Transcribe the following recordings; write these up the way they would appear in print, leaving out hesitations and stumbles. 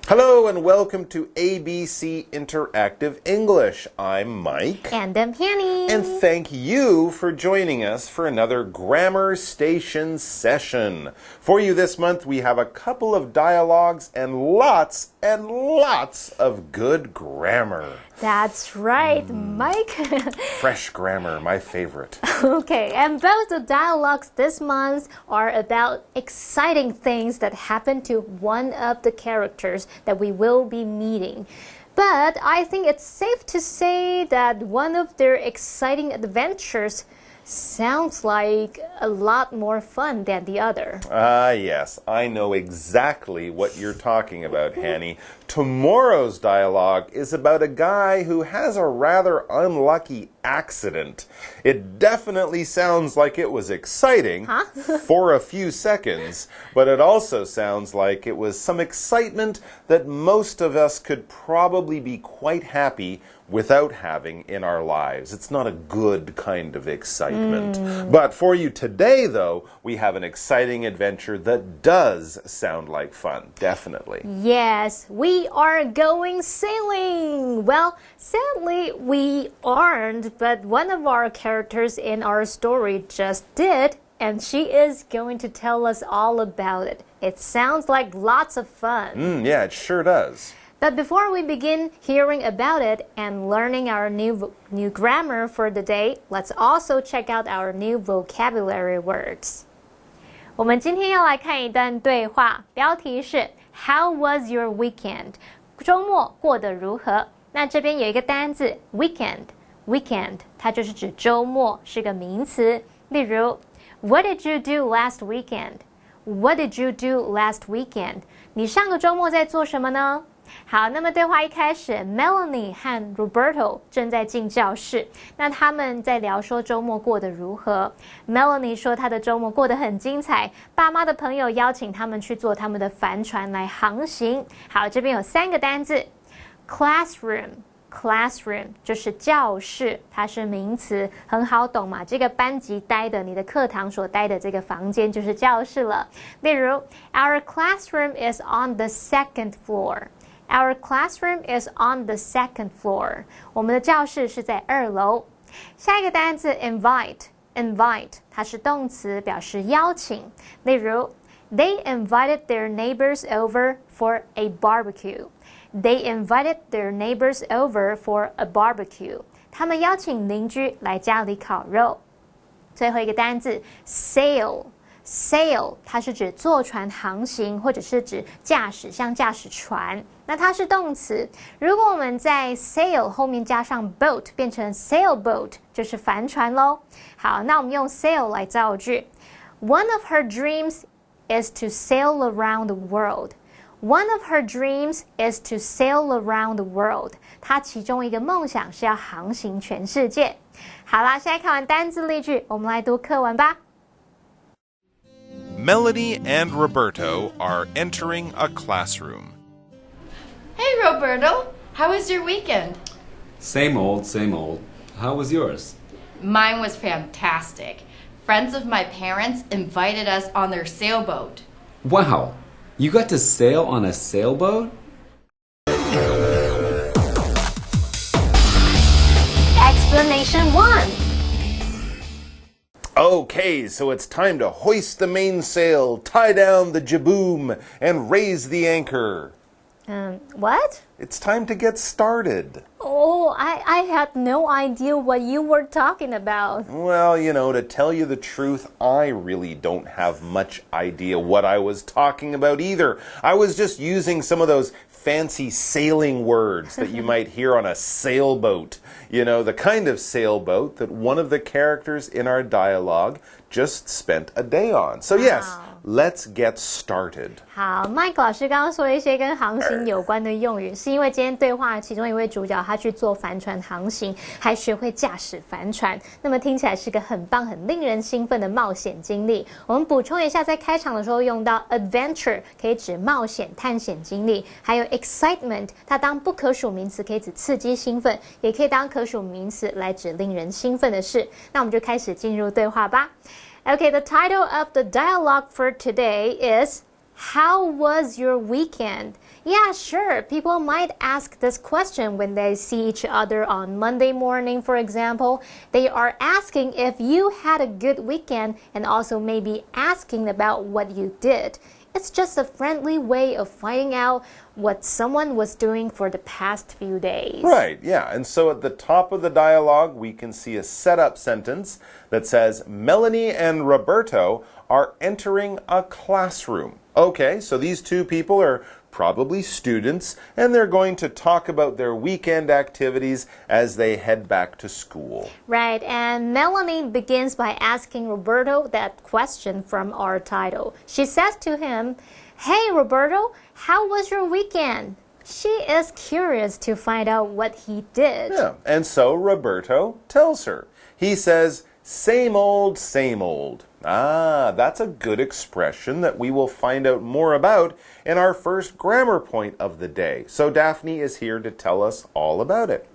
Hello and welcome to ABC Interactive English. I'm Mike. And I'm Penny. And thank you for joining us for another Grammar Station session. For you this month, we have a couple of dialogues and lots of good grammar. That's right, Mike. Fresh grammar, my favorite. Okay, and both the dialogues this month are about exciting things that happen to one of the characters that we will be meeting. But I think it's safe to say that one of their exciting adventures sounds like a lot more fun than the other. Yes, I know exactly what you're talking about, Hanny. Tomorrow's dialogue is about a guy who has a rather unlucky accident. It definitely sounds like it was exciting for a few seconds, but it also sounds like it was some excitement that most of us could probably be quite happy without having in our lives. It's not a good kind of excitement. But for you today, though, we have an exciting adventure that does sound like fun, definitely. Yes, we are going sailing. Well, sadly, we aren't, but one of our characters in our story just did, and she is going to tell us all about it. It sounds like lots of fun. Yeah, it sure does. But before we begin hearing about it and learning our new grammar for the day, let's also check out our new vocabulary words. 我们今天要来看一段对话，标题是 How was your weekend? 周末过得如何？那这边有一个单字 weekend， 它就是指周末，是个名词。例如 What did you do last weekend? What did you do last weekend? 你上个周末在做什么呢？好，那么对话一开始 Melanie 和 Roberto 正在进教室，那他们在聊说周末过得如何。 Melanie 说她的周末过得很精彩，爸妈的朋友邀请他们去坐他们的帆船来航行。好，这边有3个单字 Classroom 就是教室，它是名词，很好懂嘛，这个班级待的，你的课堂所待的这个房间就是教室了。例如 Our classroom is on the second floor.Our classroom is on the second floor. 我们的教室是在2楼。下一个单词 invite 它是动词，表示邀请。例如 They invited their neighbors over for a barbecue. They invited their neighbors over for a barbecue. 他们邀请邻居来家里烤肉。最后一个单字 sail 它是指坐船航行，或者是指驾驶，像驾驶船。那它是动词，如果我们在 sail 后面加上 boat 变成 sailboat 就是帆船咯。好，那我们用 sail 来造句。One of her dreams is to sail around the world. One of her dreams is to sail around the world. 她其中一个梦想是要航行全世界。好啦，现在看完单字例句，我们来读课文吧。Melanie and Roberto are entering a classroom. Hey, Roberto. How was your weekend? Same old, same old. How was yours? Mine was fantastic. Friends of my parents invited us on their sailboat. Wow! You got to sail on a sailboat? Explanation 1. Okay, so it's time to hoist the mainsail, tie down the jibboom, and raise the anchor. What? It's time to get started. Oh, I had no idea what you were talking about. Well, to tell you the truth, I really don't have much idea what I was talking about either. I was just using some of those fancy sailing words that you might hear on a sailboat. The kind of sailboat that one of the characters in our dialogue just spent a day on. So yes, let's get started. 好 ，Mike 老师刚刚说一些跟航行有关的用语，是因为今天对话其中一位主角他去坐帆船航行，还学会驾驶帆船，那么听起来是个很棒、很令人兴奋的冒险经历。我们补充一下，在开场的时候用到 adventure 可以指冒险、探险经历，还有 excitement 它当不可数名词可以指刺激、兴奋，也可以当可数名词来指令人兴奋的事。那我们就开始进入对话吧。Okay, the title of the dialogue for today is How was your weekend? Yeah, sure. People might ask this question when they see each other on Monday morning, for example. They are asking if you had a good weekend and also maybe asking about what you did. It's just a friendly way of finding out what someone was doing for the past few days. Right, yeah. And so at the top of the dialogue, we can see a setup sentence that says, Melanie and Roberto are entering a classroom. Okay, so these two people are probably students, and they're going to talk about their weekend activities as they head back to school. Right, and Melanie begins by asking Roberto that question from our title. She says to him, Hey Roberto, how was your weekend? She is curious to find out what he did. Yeah, and so Roberto tells her. He says, same old, same old. Ah, that's a good expression that we will find out more about in our first grammar point of the day. So Daphne is here to tell us all about it.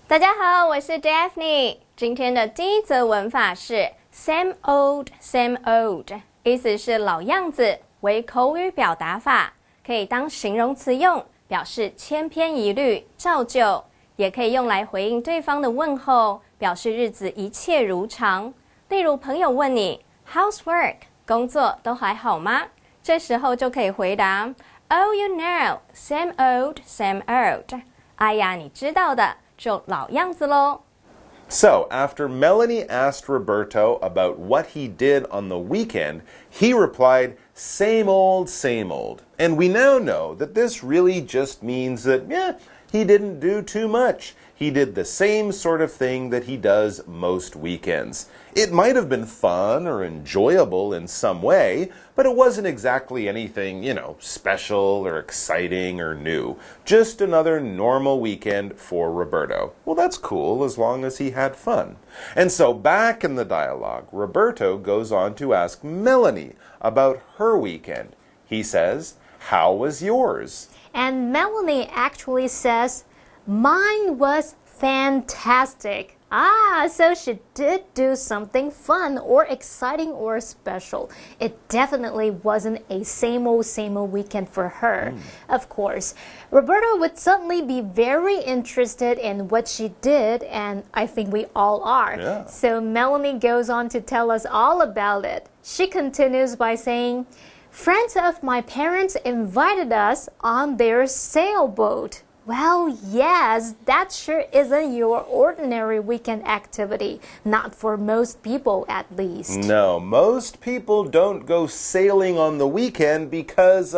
大家好，我是 Daphne。今天的第一则文法是 same old, same old， 意思是老样子，为口语表达法，可以当形容词用，表示千篇一律、照旧，也可以用来回应对方的问候，表示日子一切如常。例如朋友问你 How's work？ 工作都还好吗？这时候就可以回答 Oh, you know, same old, same old。 哎呀，你知道的，就老样子咯。 So, after Melanie asked Roberto about what he did on the weekend, he replied, same old, same old. And we now know that this really just means that, he didn't do too much. He did the same sort of thing that he does most weekends. It might have been fun or enjoyable in some way, but it wasn't exactly anything, special or exciting or new. Just another normal weekend for Roberto. Well, that's cool as long as he had fun. And so back in the dialogue, Roberto goes on to ask Melanie about her weekend. He says, How was yours? And Melanie actually says, Mine was fantastic. So she did do something fun or exciting or special. It definitely wasn't a same old weekend for her. Of course, Roberto would certainly be very interested in what she did, and I think we all are. Yeah. So Melanie goes on to tell us all about it. She continues by saying, Friends of my parents invited us on their sailboat. Well, yes, that sure isn't your ordinary weekend activity. Not for most people, at least. No, most people don't go sailing on the weekend because,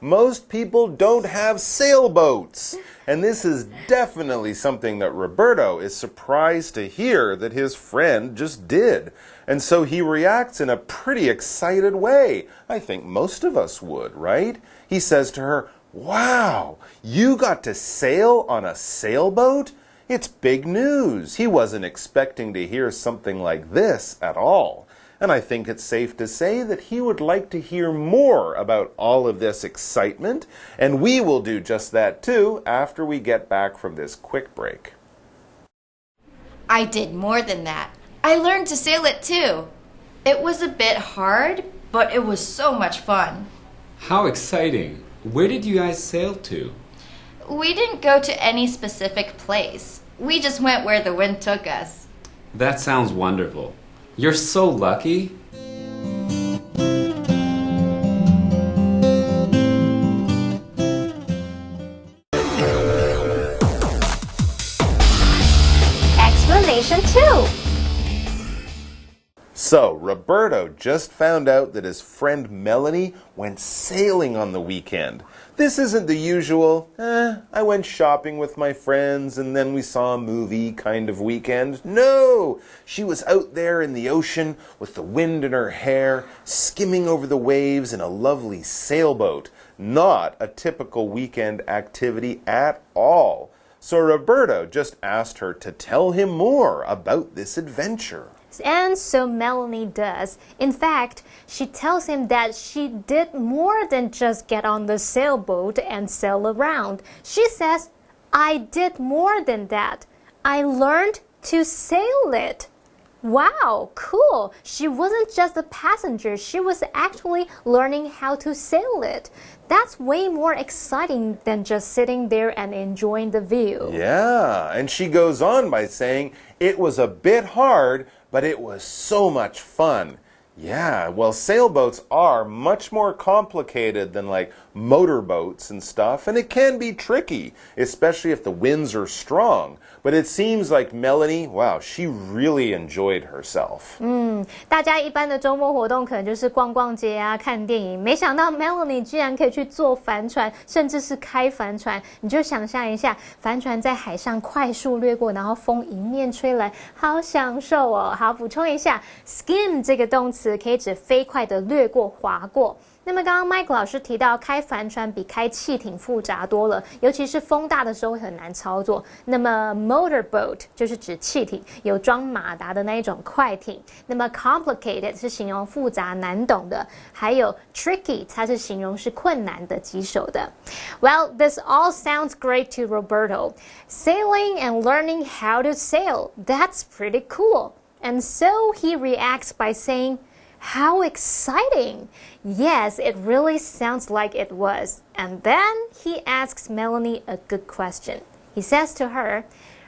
most people don't have sailboats. And this is definitely something that Roberto is surprised to hear that his friend just did. And so he reacts in a pretty excited way. I think most of us would, right? He says to her, Wow, you got to sail on a sailboat? It's big news. He wasn't expecting to hear something like this at all. And I think it's safe to say that he would like to hear more about all of this excitement, and we will do just that too after we get back from this quick break. I did more than that. I learned to sail it too. It was a bit hard, but it was so much fun. How exciting. Where did you guys sail to? We didn't go to any specific place. We just went where the wind took us. That sounds wonderful. You're so lucky. Explanation 2. So, Roberto just found out that his friend Melanie went sailing on the weekend. This isn't the usual, I went shopping with my friends and then we saw a movie kind of weekend. No! She was out there in the ocean with the wind in her hair, skimming over the waves in a lovely sailboat. Not a typical weekend activity at all. So Roberto just asked her to tell him more about this adventure. And so Melanie does. In fact, she tells him that she did more than just get on the sailboat and sail around. She says, I did more than that. I learned to sail it. Wow, cool. She wasn't just a passenger, she was actually learning how to sail it. That's way more exciting than just sitting there and enjoying the view. Yeah, and she goes on by saying it was a bit hard, but it was so much fun. Yeah, well, sailboats are much more complicated than like motorboats and stuff, and it can be tricky, especially if the winds are strong. But it seems like Melanie, wow, she really enjoyed herself. 大家一般的周末活动可能就是逛逛街啊、看电影，没想到 Melanie 居然可以去坐帆船，甚至是开帆船。你就想象一下，帆船在海上快速掠过，然后风迎面吹来，好享受哦。好，补充一下 ，skim 这个动词可以指飞快的掠过、划过。那么刚刚 Mike 老师提到，开帆船比开汽艇复杂多了，尤其是风大的时候会很难操作。那么 motorboat 就是指汽艇，有装马达的那一种快艇。那么 complicated 是形容复杂难懂的，还有 tricky 它是形容是困难的、棘手的。Well, this all sounds great to Roberto. Sailing and learning how to sail, that's pretty cool. And so he reacts by saying,How exciting! Yes, it really sounds like it was. And then he asks Melanie a good question. He says to her,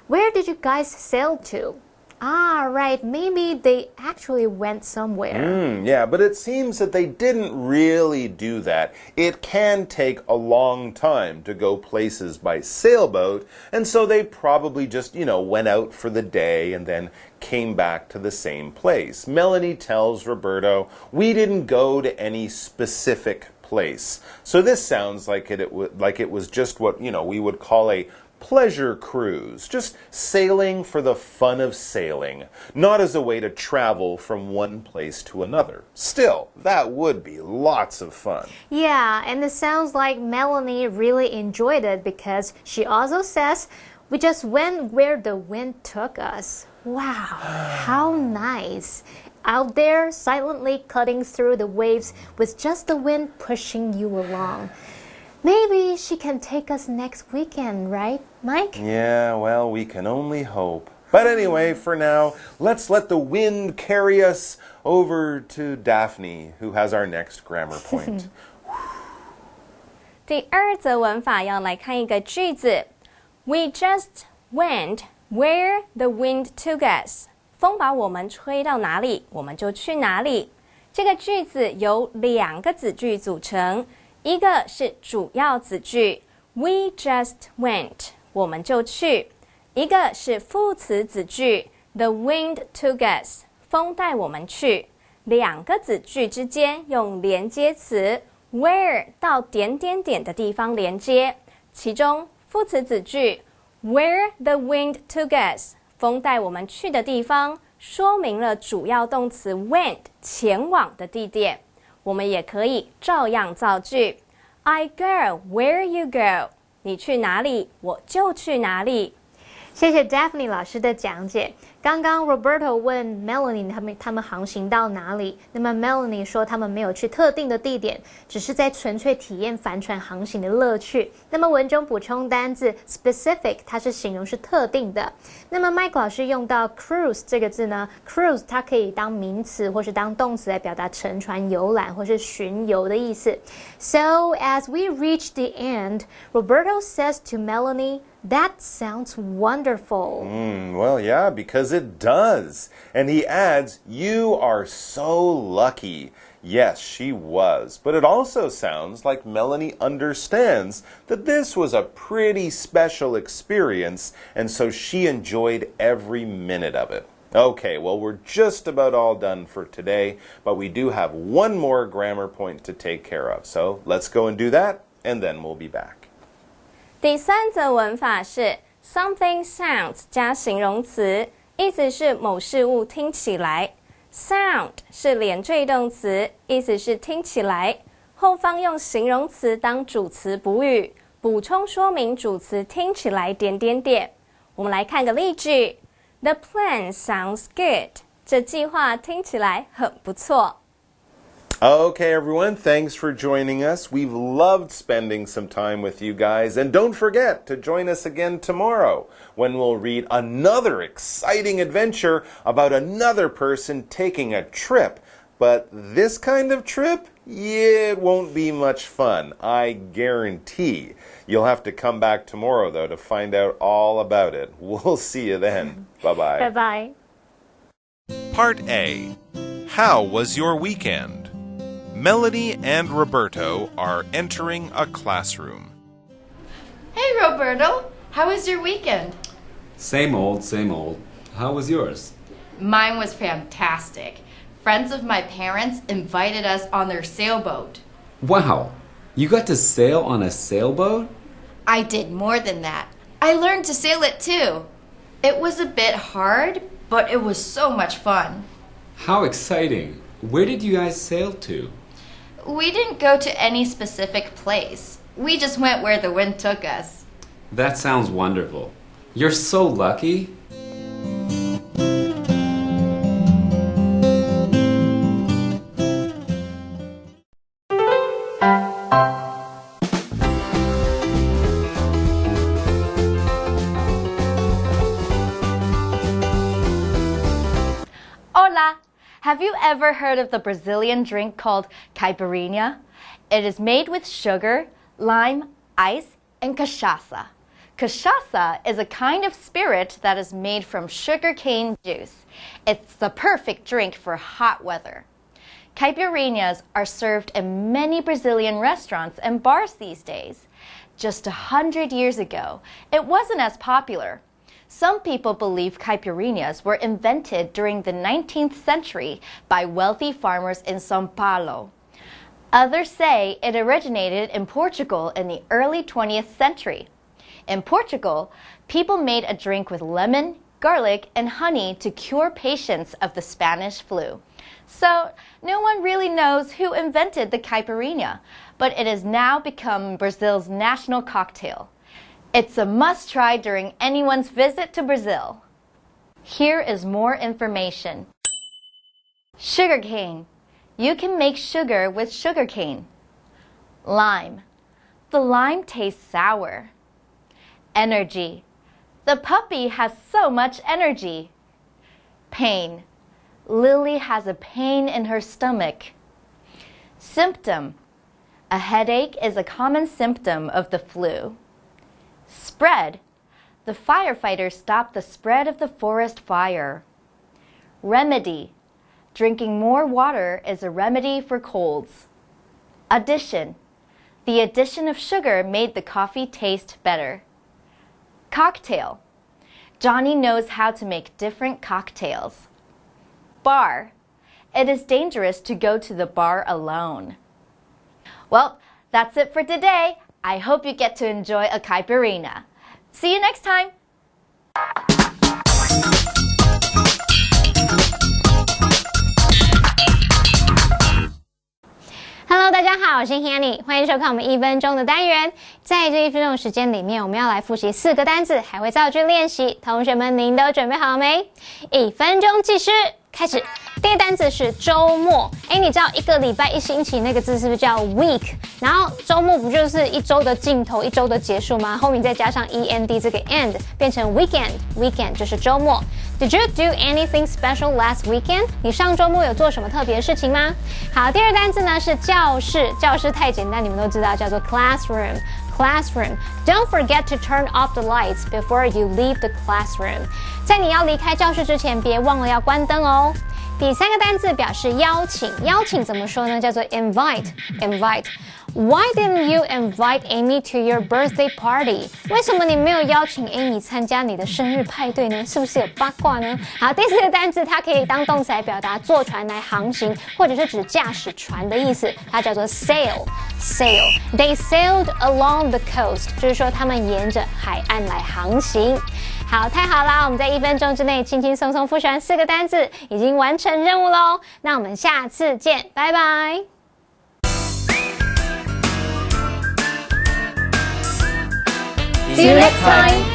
Where did you guys sail to? Ah, right, maybe they actually went somewhere. Yeah, but it seems that they didn't really do that. It can take a long time to go places by sailboat, and so they probably just, went out for the day and then came back to the same place. Melanie tells Roberto, we didn't go to any specific place. So this sounds like it was just what, we would call a pleasure cruise, just sailing for the fun of sailing, not as a way to travel from one place to another. Still, that would be lots of fun. Yeah, and it sounds like Melanie really enjoyed it because she also says, we just went where the wind took us. Wow, how nice. Out there, silently cutting through the waves with just the wind pushing you along. Maybe she can take us next weekend, right, Mike? Yeah, well, we can only hope. But anyway, for now, let's let the wind carry us over to Daphne, who has our next grammar point. 第二则文法要来看一个句子 We just went where the wind took us. 风把我们吹到哪里，我们就去哪里。这个句子由两个子句组成，一个是主要子句 We just went 我们就去，一个是副词子句 The wind took us 风带我们去。两个子句之间用连接词 where 到点点点的地方连接，其中副词子句 Where the wind took us 风带我们去的地方说明了主要动词 went 前往的地点。我们也可以照样造句 I go where you go 你去哪里我就去哪里。谢谢 Daphne 老师的讲解。刚刚 Roberto 问 Melanie 他们航行到哪里，那么 Melanie 说他们没有去特定的地点，只是在纯粹体验帆船航行的乐趣。那么文中补充单字 specific 它是形容是特定的。那么 Mike 老师用到 cruise 这个字呢 cruise 它可以当名词或是当动词来表达乘船游览或是巡游的意思。So as we reach the end, Roberto says to Melanie, That sounds wonderful. Well, yeah, because it does. And he adds, You are so lucky. Yes, she was. But it also sounds like Melanie understands that this was a pretty special experience, and so she enjoyed every minute of it. Okay, well, we're just about all done for today, but we do have one more grammar point to take care of. So let's go and do that, and then we'll be back. 第三则文法是 something sounds 加形容词，意思是某事物听起来。sound 是连缀动词，意思是听起来，后方用形容词当主词补语，补充说明主词听起来点点点。我们来看个例句 The plan sounds good 这计划听起来很不错。Okay, everyone, thanks for joining us. We've loved spending some time with you guys. And don't forget to join us again tomorrow when we'll read another exciting adventure about another person taking a trip. But this kind of trip, yeah, it won't be much fun, I guarantee. You'll have to come back tomorrow, though, to find out all about it. We'll see you then. Bye-bye. Bye-bye. Part A. How was your weekend? Melanie and Roberto are entering a classroom. Hey, Roberto. How was your weekend? Same old, same old. How was yours? Mine was fantastic. Friends of my parents invited us on their sailboat. Wow! You got to sail on a sailboat? I did more than that. I learned to sail it too. It was a bit hard, but it was so much fun. How exciting! Where did you guys sail to? We didn't go to any specific place. We just went where the wind took us. That sounds wonderful. You're so lucky. Hola! Have you ever heard of the Brazilian drink called caipirinha? It is made with sugar, lime, ice, and cachaça. Cachaça is a kind of spirit that is made from sugarcane juice. It's the perfect drink for hot weather. Caipirinhas are served in many Brazilian restaurants and bars these days. Just 100 years ago, it wasn't as popular. Some people believe caipirinhas were invented during the 19th century by wealthy farmers in São Paulo. Others say it originated in Portugal in the early 20th century. In Portugal, people made a drink with lemon, garlic, and honey to cure patients of the Spanish flu. So, no one really knows who invented the caipirinha, but it has now become Brazil's national cocktail. It's a must-try during anyone's visit to Brazil. Here is more information. Sugarcane. You can make sugar with sugarcane. Lime. The lime tastes sour. Energy. The puppy has so much energy. Pain. Lily has a pain in her stomach. Symptom. A headache is a common symptom of the flu. Spread. The firefighters stopped the spread of the forest fire. Remedy. Drinking more water is a remedy for colds. Addition. The addition of sugar made the coffee taste better. Cocktail. Johnny knows how to make different cocktails. Bar. It is dangerous to go to the bar alone. Well, that's it for today. I hope you get to enjoy a caipirinha. See you next time! Hello， 大家好，我是 Hanny， 欢迎收看我们1分钟的单元。在这1分钟的时间里面，我们要来复习4个单字，还会造句练习。同学们，您都准备好了没？1分钟计时，开始。第一个单字是周末。你知道一个礼拜一星期那个字是不是叫 week？ 然后周末不就是一周的尽头，一周的结束吗？后面再加上 end 这个 end， 变成 weekend。weekend 就是周末。Did you do anything special last weekend？ 你上周末有做什么特别的事情吗？好，第二个单字呢是教室。教室太简单，你们都知道，叫做 classroom。Classroom. Don't forget to turn off the lights before you leave the classroom. 在你要离开教室之前，别忘了要关灯哦。第三个单字表示邀请，邀请怎么说呢？叫做 invite。Why didn't you invite Amy to your birthday party？ 为什么你没有邀请 Amy 参加你的生日派对呢？是不是有八卦呢？好，第四个单字它可以当动词来表达坐船来航行，或者是指驾驶船的意思，它叫做 sail。They sailed along the coast， 就是说他们沿着海岸来航行。好，太好啦！我们在1分钟之内轻轻松松复习完4个单字，已经完成任务喽。那我们下次见，拜拜。See you next time.